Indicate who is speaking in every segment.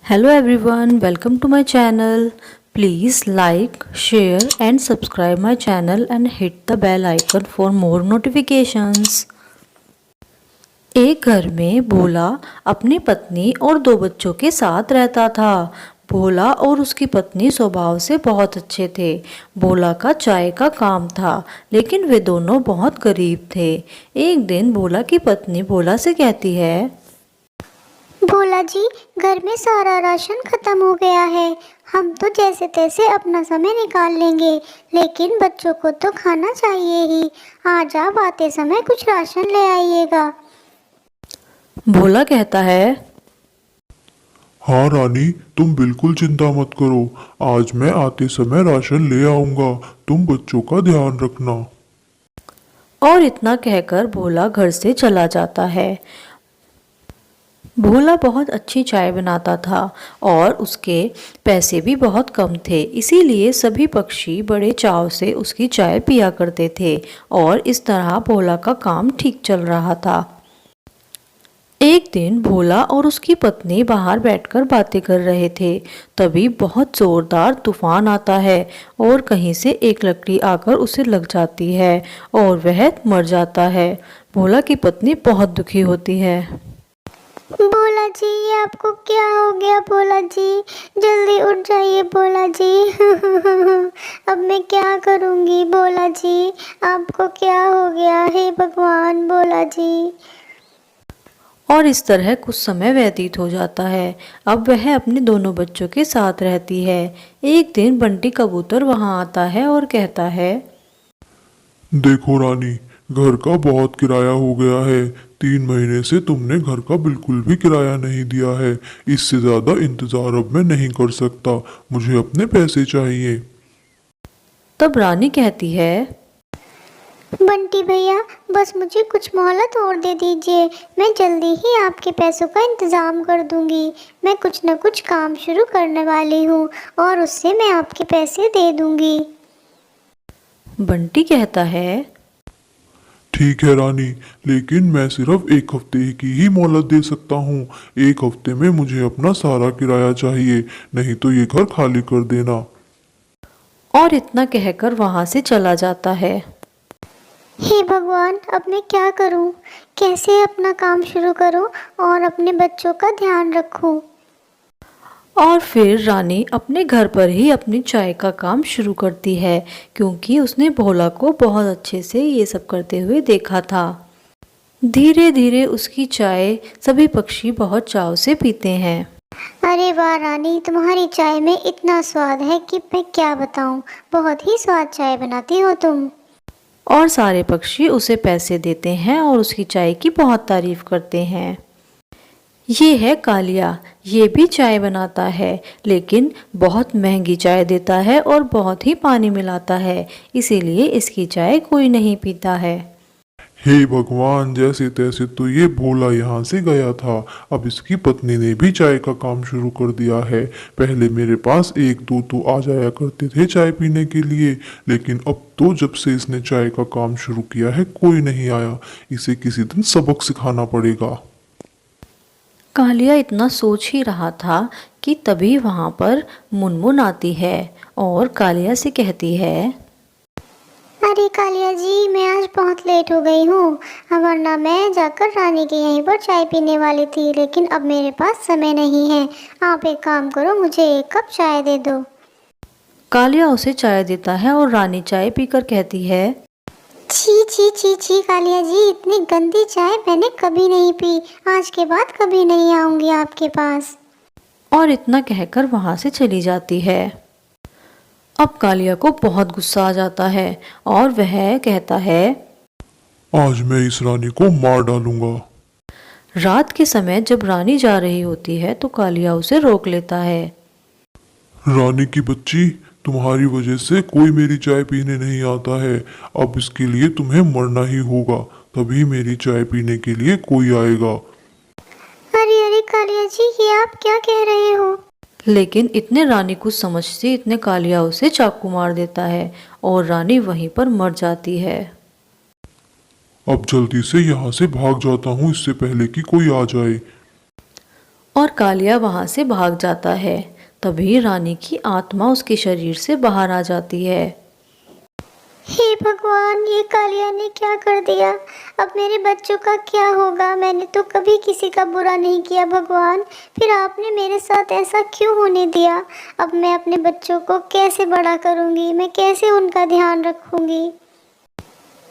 Speaker 1: Hello everyone, welcome to my channel. Please like, share and subscribe my channel and hit the bell icon for more notifications. एक घर में भोला अपनी पत्नी और दो बच्चों के साथ रहता था। भोला और उसकी पत्नी स्वभाव से बहुत अच्छे थे। भोला का चाय का काम था, लेकिन वे दोनों बहुत गरीब थे। एक दिन भोला की पत्नी भोला से कहती है,
Speaker 2: भोला जी, घर में सारा राशन खत्म हो गया है। हम तो जैसे तैसे अपना समय निकाल लेंगे, लेकिन बच्चों को तो खाना चाहिए ही। आज आप आते समय कुछ राशन ले आइएगा।
Speaker 1: भोला कहता है,
Speaker 3: हाँ रानी, तुम बिल्कुल चिंता मत करो। आज मैं आते समय राशन ले आऊंगा। तुम बच्चों का ध्यान रखना।
Speaker 1: और इतना कहकर भोला घर से चला जाता है। भोला बहुत अच्छी चाय बनाता था और उसके पैसे भी बहुत कम थे, इसीलिए सभी पक्षी बड़े चाव से उसकी चाय पिया करते थे और इस तरह भोला का काम ठीक चल रहा था। एक दिन भोला और उसकी पत्नी बाहर बैठकर बातें कर रहे थे। तभी बहुत जोरदार तूफान आता है और कहीं से एक लकड़ी आकर उसे लग जाती है और वह मर जाता है। भोला की पत्नी बहुत दुखी होती है।
Speaker 2: भोला जी, ये आपको क्या हो गया? भोला जी, जल्दी उठ जाइए भोला जी। अब मैं क्या करूँगी भोला जी? आपको क्या हो गया? हे भगवान भोला जी।
Speaker 1: और इस तरह कुछ समय व्यतीत हो जाता है। अब वह अपने दोनों बच्चों के साथ रहती है। एक दिन बंटी कबूतर वहां आता है और कहता है,
Speaker 3: देखो रानी, घर का बहुत किराया हो गया है। 3 महीने से तुमने घर का बिल्कुल भी किराया नहीं दिया है। इससे ज्यादा इंतजार अब मैं नहीं कर सकता। मुझे अपने पैसे चाहिए।
Speaker 1: तब रानी कहती है,
Speaker 2: बंटी भैया, बस मुझे कुछ मोहलत और दे दीजिए। मैं जल्दी ही आपके पैसों का इंतज़ाम कर दूंगी। मैं कुछ न कुछ काम शुरू करने वाली हूँ और उससे मैं आपके पैसे दे दूंगी।
Speaker 1: बंटी कहता है,
Speaker 3: ठीक है रानी, लेकिन मैं सिर्फ 1 हफ्ते की ही मोहलत दे सकता हूँ। 1 हफ्ते में मुझे अपना सारा किराया चाहिए, नहीं तो ये घर खाली कर देना।
Speaker 1: और इतना कहकर वहां से चला जाता है।
Speaker 2: हे भगवान, अब मैं क्या करूँ? कैसे अपना काम शुरू करूँ और अपने बच्चों का ध्यान रखूँ?
Speaker 1: और फिर रानी अपने घर पर ही अपनी चाय का काम शुरू करती है, क्योंकि उसने भोला को बहुत अच्छे से ये सब करते हुए देखा था। धीरे धीरे उसकी चाय सभी पक्षी बहुत चाव से पीते हैं।
Speaker 2: अरे वाह रानी, तुम्हारी चाय में इतना स्वाद है कि मैं क्या बताऊँ। बहुत ही स्वाद चाय बनाती हो तुम।
Speaker 1: और सारे पक्षी उसे पैसे देते हैं और उसकी चाय की बहुत तारीफ करते हैं। ये है कालिया, ये भी चाय बनाता है, लेकिन बहुत महंगी चाय देता है और बहुत ही पानी मिलाता है, इसीलिए इसकी चाय कोई नहीं पीता है।
Speaker 3: हे भगवान, जैसे तैसे तो ये भोला यहाँ से गया था। अब इसकी पत्नी ने भी चाय का काम शुरू कर दिया है। पहले मेरे पास एक दो तो आ जाया करते थे चाय पीने के लिए, लेकिन अब तो जब से इसने चाय का काम शुरू किया है कोई नहीं आया। इसे किसी दिन सबक सिखाना पड़ेगा।
Speaker 1: कालिया इतना सोच ही रहा था कि तभी वहां पर मुनमुन आती है और कालिया से कहती है,
Speaker 2: अरे कालिया जी, मैं आज बहुत लेट हो गई हूँ। वरना मैं जाकर रानी के यहीं पर चाय पीने वाली थी, लेकिन अब मेरे पास समय नहीं है। आप एक काम करो, मुझे 1 कप चाय दे दो।
Speaker 1: कालिया उसे चाय देता है और रानी चाय पीकर कहती है,
Speaker 2: छी छी छी छी कालिया जी, इतनी गंदी चाय मैंने कभी नहीं पी। आज के बाद कभी नहीं आऊँगी आपके पास।
Speaker 1: और इतना कहकर वहां से चली जाती है। अब कालिया को बहुत गुस्सा आ जाता है और वह कहता है,
Speaker 3: आज मैं इस रानी को मार डालूंगा।
Speaker 1: रात के समय जब रानी जा रही होती है तो कालिया उसे रोक लेता है।
Speaker 3: रानी की बच्ची, तुम्हारी वजह से कोई मेरी चाय पीने नहीं आता है। अब इसके लिए तुम्हें मरना ही होगा, तभी मेरी चाय पीने के लिए कोई आएगा।
Speaker 2: अरे अरे कालिया जी, ये आप क्या कह रहे हो?
Speaker 1: लेकिन इतने रानी कुछ समझती इतने कालिया उसे चाकू मार देता है और रानी वहीं पर मर जाती है।
Speaker 3: अब जल्दी से यहाँ से भाग जाता हूँ, इससे पहले कि कोई आ जाए।
Speaker 1: और कालिया वहां से भाग जाता है। तभी रानी की आत्मा उसके शरीर से बाहर आ जाती है।
Speaker 2: हे भगवान, ये कालिया ने क्या कर दिया? अब मेरे बच्चों का क्या होगा? मैंने तो कभी किसी का बुरा नहीं किया भगवान, फिर आपने मेरे साथ ऐसा क्यों होने दिया? अब मैं अपने बच्चों को कैसे बड़ा करूँगी? मैं कैसे उनका ध्यान रखूँगी?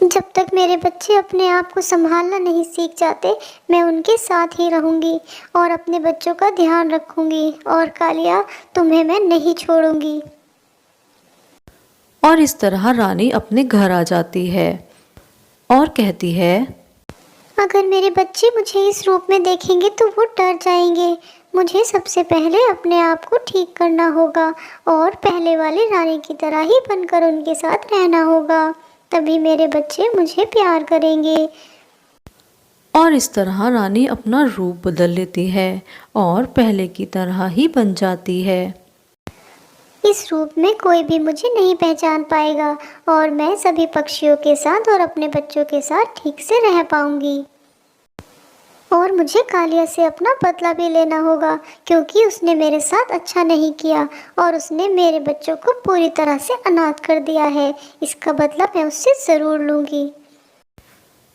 Speaker 2: जब तक मेरे बच्चे अपने आप को संभालना नहीं सीख जाते, मैं उनके साथ ही रहूँगी और अपने बच्चों का ध्यान रखूँगी। और कालिया, तुम्हें मैं नहीं छोड़ूँगी।
Speaker 1: और इस तरह रानी अपने घर आ जाती है और कहती है,
Speaker 2: अगर मेरे बच्चे मुझे इस रूप में देखेंगे तो वो डर जाएंगे। मुझे सबसे पहले अपने आप को ठीक करना होगा और पहले वाली रानी की तरह ही बनकर उनके साथ रहना होगा, तभी मेरे बच्चे मुझे प्यार करेंगे।
Speaker 1: और इस तरह रानी अपना रूप बदल लेती है और पहले की तरह ही बन जाती है।
Speaker 2: इस रूप में कोई भी मुझे नहीं पहचान पाएगा और मैं सभी पक्षियों के साथ और अपने बच्चों के साथ ठीक से रह पाऊंगी। और मुझे कालिया से अपना बदला भी लेना होगा, क्योंकि उसने मेरे साथ अच्छा नहीं किया और उसने मेरे बच्चों को पूरी तरह से अनाथ कर दिया है। इसका बदला मैं उससे ज़रूर लूँगी।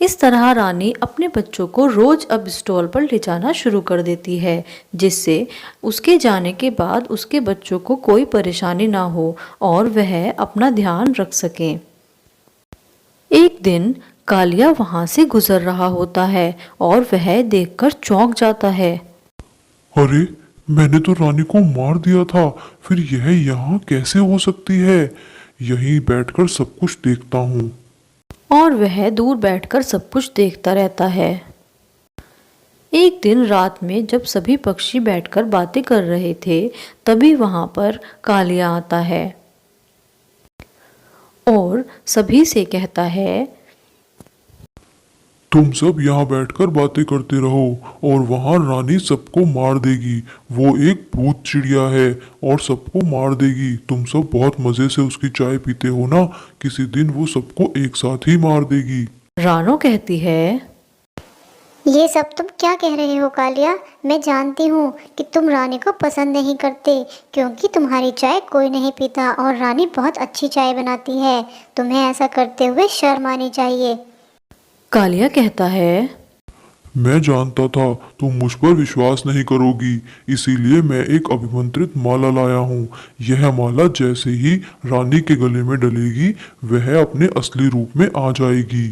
Speaker 1: इस तरह रानी अपने बच्चों को रोज अब स्टॉल पर ले जाना शुरू कर देती है, जिससे उसके जाने के बाद उसके बच्चों को कोई परेशानी ना हो और वह अपना ध्यान रख सकें। एक दिन कालिया वहां से गुजर रहा होता है और वह देखकर चौंक जाता है।
Speaker 3: अरे, मैंने तो रानी को मार दिया था, फिर यह यहाँ कैसे हो सकती है? यहीं बैठकर सब कुछ देखता हूँ।
Speaker 1: और वह दूर बैठकर सब कुछ देखता रहता है। एक दिन रात में जब सभी पक्षी बैठकर बातें कर रहे थे, तभी वहां पर कालिया आता है और सभी से कहता है,
Speaker 3: तुम सब यहाँ बैठकर बातें करते रहो और वहाँ रानी सबको मार देगी। वो एक भूत चिड़िया है और सबको मार देगी। तुम सब बहुत मज़े से उसकी चाय पीते हो ना, किसी दिन वो सबको एक साथ ही मार देगी।
Speaker 1: रानो कहती है,
Speaker 2: ये सब तुम क्या कह रहे हो कालिया? मैं जानती हूँ कि तुम रानी को पसंद नहीं करते, क्योंकि तुम्हारी चाय कोई नहीं पीता और रानी बहुत अच्छी चाय बनाती है। तुम्हें ऐसा करते हुए शर्म आनी चाहिए।
Speaker 1: कालिया कहता है,
Speaker 3: मैं जानता था तुम मुझ पर विश्वास नहीं करोगी, इसीलिए मैं एक अभिमंत्रित माला लाया हूँ। यह माला जैसे ही रानी के गले में डलेगी, वह अपने असली रूप में आ जाएगी।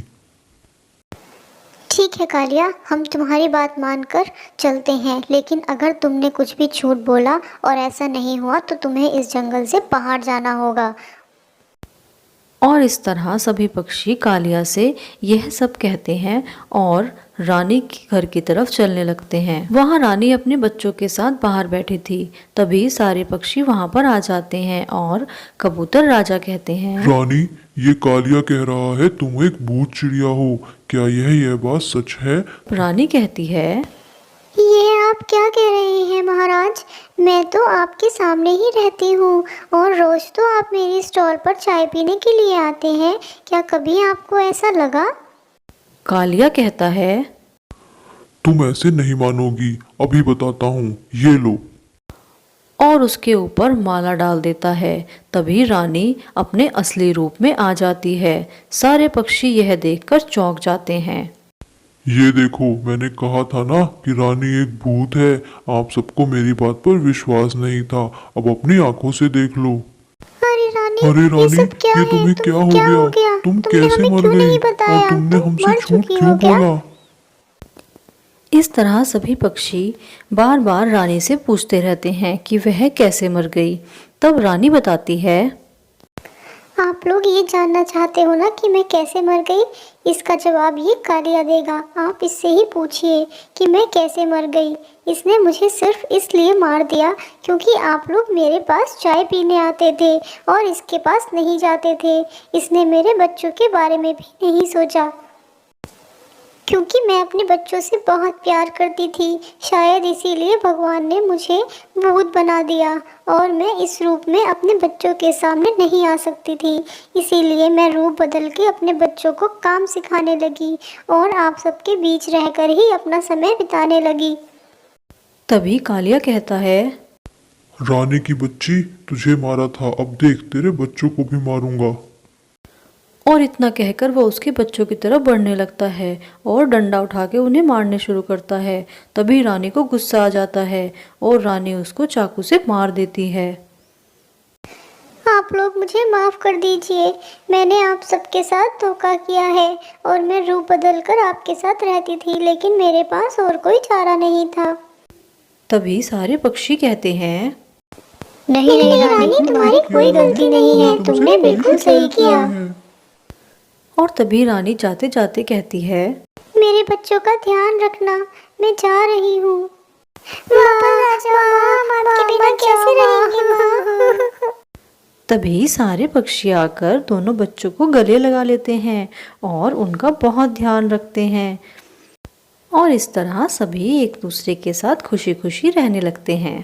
Speaker 2: ठीक है कालिया, हम तुम्हारी बात मानकर चलते हैं, लेकिन अगर तुमने कुछ भी झूठ बोला और ऐसा नहीं हुआ तो तुम्हें इस जंगल से बाहर जाना होगा।
Speaker 1: और इस तरह सभी पक्षी कालिया से यह सब कहते हैं और रानी के घर की तरफ चलने लगते हैं। वहाँ रानी अपने बच्चों के साथ बाहर बैठी थी। तभी सारे पक्षी वहाँ पर आ जाते हैं और कबूतर राजा कहते हैं,
Speaker 3: रानी, ये कालिया कह रहा है तुम एक भूत चिड़िया हो, क्या यह बात सच है?
Speaker 1: रानी कहती है,
Speaker 2: ये आप क्या कह रहे हैं महाराज? मैं तो आपके सामने ही रहती हूँ और रोज तो आप मेरी स्टॉल पर चाय पीने के लिए आते हैं। क्या कभी आपको ऐसा लगा?
Speaker 1: कालिया कहता है,
Speaker 3: तुम ऐसे नहीं मानोगी, अभी बताता हूँ, ये लो।
Speaker 1: और उसके ऊपर माला डाल देता है। तभी रानी अपने असली रूप में आ जाती है। सारे पक्षी यह देखकर चौंक जाते हैं।
Speaker 3: ये देखो, मैंने कहा था ना कि रानी एक भूत है। आप सबको मेरी बात पर विश्वास नहीं था, अब अपनी आंखों से देख लो।
Speaker 2: अरे रानी,
Speaker 3: अरे
Speaker 2: ये
Speaker 3: रानी,
Speaker 2: सब क्या
Speaker 3: ये
Speaker 2: है?
Speaker 3: तुम्हें क्या हो गया? तुम
Speaker 2: तुमने
Speaker 3: कैसे
Speaker 2: हमें
Speaker 3: मर
Speaker 2: क्यों
Speaker 3: गई
Speaker 2: नहीं बताया?
Speaker 3: और तुमने
Speaker 2: तुम
Speaker 3: हमसे
Speaker 2: मर
Speaker 3: झूठ
Speaker 2: चुकी
Speaker 3: क्यों
Speaker 2: हो क्या?
Speaker 3: बोला?
Speaker 1: इस तरह सभी पक्षी बार बार रानी से पूछते रहते हैं कि वह कैसे मर गई। तब रानी बताती है,
Speaker 2: आप लोग ये जानना चाहते हो ना कि मैं कैसे मर गई? इसका जवाब ये कालिया देगा। आप इससे ही पूछिए कि मैं कैसे मर गई। इसने मुझे सिर्फ इसलिए मार दिया क्योंकि आप लोग मेरे पास चाय पीने आते थे और इसके पास नहीं जाते थे। इसने मेरे बच्चों के बारे में भी नहीं सोचा, क्योंकि मैं अपने बच्चों से बहुत प्यार करती थी। शायद इसीलिए भगवान ने मुझे भूत बना दिया और मैं इस रूप में अपने बच्चों के सामने नहीं आ सकती थी। इसीलिए मैं रूप बदल के अपने बच्चों को काम सिखाने लगी और आप सबके बीच रहकर ही अपना समय बिताने लगी।
Speaker 1: तभी कालिया कहता है,
Speaker 3: रानी की बच्ची, तुझे मारा था, अब देख तेरे बच्चों को भी मारूंगा।
Speaker 1: और इतना कहकर वह उसके बच्चों की तरफ बढ़ने लगता है और डंडा उठा के उन्हें मारने शुरू करता है। तभी रानी को गुस्सा आ जाता है और रानी उसको चाकू से मार देती है।
Speaker 2: आप लोग मुझे माफ़ कर दीजिए, मैंने आप सबके साथ धोखा किया है और मैं रूप बदल कर आपके साथ रहती थी, लेकिन मेरे पास और कोई चारा नहीं था।
Speaker 1: तभी सारे पक्षी कहते हैं,
Speaker 2: नहीं नहीं रानी, तुम्हारी कोई गलती नहीं है, तुमने बिल्कुल सही किया।
Speaker 1: और तभी रानी जाते जाते कहती है,
Speaker 2: मेरे बच्चों का ध्यान रखना, मैं जा रही हूँ। वापस आ जाओ, हम आपके बिना कैसे रहेंगे माँ?
Speaker 1: तभी सारे पक्षी आकर दोनों बच्चों को गले लगा लेते हैं और उनका बहुत ध्यान रखते हैं। और इस तरह सभी एक दूसरे के साथ खुशी खुशी रहने लगते हैं।